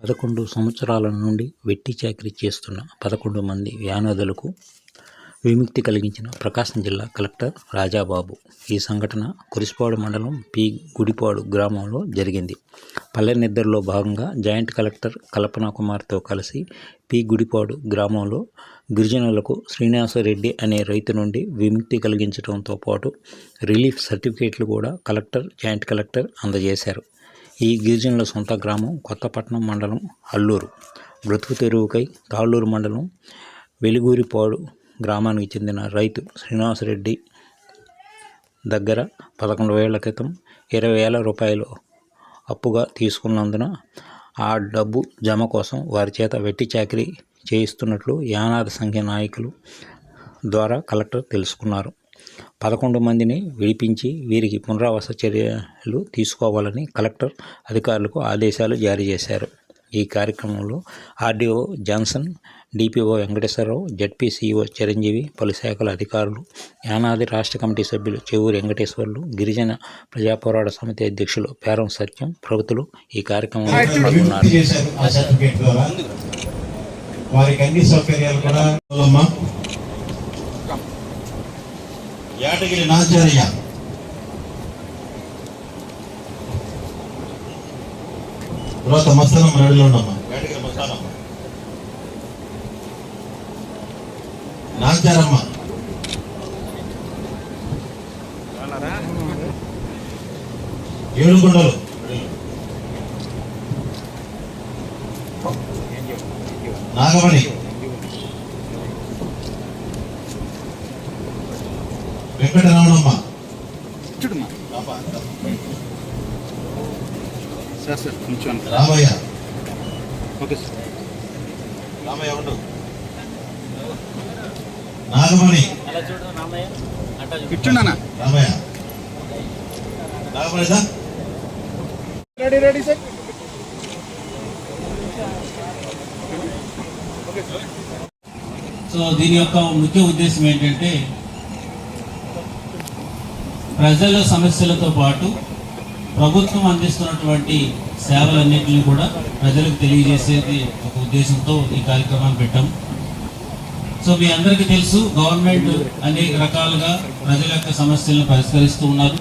11 సంవత్సరాల నుండి వెట్టి చాకిరీ చేస్తున్న 11 మంది వ్యానాదులకు విముక్తి కలిగించిన ప్రకాశం జిల్లా కలెక్టర్ రాజాబాబు. ఈ సంఘటన కురిసిపాడు మండలం పి. గుడిపాడు గ్రామంలో జరిగింది. పల్లె నిద్రలో భాగంగా జాయింట్ కలెక్టర్ కల్పనా కుమార్తో కలిసి పి. గుడిపాడు గ్రామంలో గిరిజనులకు శ్రీనివాసరెడ్డి అనే రైతు నుండి విముక్తి కలిగించడంతో పాటు రిలీఫ్ సర్టిఫికేట్లు కూడా కలెక్టర్, జాయింట్ కలెక్టర్ అందజేశారు. ఈ గిరిజనుల సొంత గ్రామం కొత్తపట్నం మండలం అల్లూరు. బ్రతుకు తెరువుకై తాళ్ళూరు మండలం వెలిగూరిపాడు గ్రామానికి చెందిన రైతు శ్రీనివాసరెడ్డి దగ్గర 11 ఏళ్ల క్రితం 20,000 రూపాయలు అప్పుగా తీసుకున్నందున ఆ డబ్బు జమ కోసం వారి చేత వెట్టి చాకిరీ చేయిస్తున్నట్లు యానాది సంఘ నాయకులు ద్వారా కలెక్టర్ తెలుసుకున్నారు. 11 మందిని విడిపించి వీరికి పునరావాస చర్యలు తీసుకోవాలని కలెక్టర్ అధికారులకు ఆదేశాలు జారీ చేశారు. ఈ కార్యక్రమంలో RDO Johnson, DPO Venkateswararao, ZPCO Chiranjeevi, పలు శాఖల అధికారులు, యానాది రాష్ట్ర కమిటీ సభ్యులు చెవూరి వెంకటేశ్వర్లు, గిరిజన ప్రజా పోరాట సమితి అధ్యక్షులు పేరం సత్యం ప్రభుత్వలు ఈ కార్యక్రమంలో పాల్గొన్నారు. యాటగిరి నాచార్య, తర్వాత మస్తానమ్మ రెడీలో ఉండమ్మా. యాటగిరి మస్తానమ్మ, నాచారమ్మ, ఏడుకొండలు, నాగమణి, వెంకటరమణమ్మ, రామయ్య, రామయ్య ఉండు, Nagamani, Ramayya, Nagamani sir ready sir. So దీని యొక్క ముఖ్య ఉద్దేశం ఏంటంటే ప్రజల సమస్యలతో పాటు ప్రభుత్వం అందిస్తున్నటువంటి సేవలన్నింటినీ కూడా ప్రజలకు తెలియజేసేది ఒక ఉద్దేశంతో ఈ కార్యక్రమాన్ని పెట్టాం. సో మీ అందరికీ తెలుసు, గవర్నమెంట్ అనేక రకాలుగా ప్రజల యొక్క సమస్యలను పరిష్కరిస్తూ ఉన్నారు.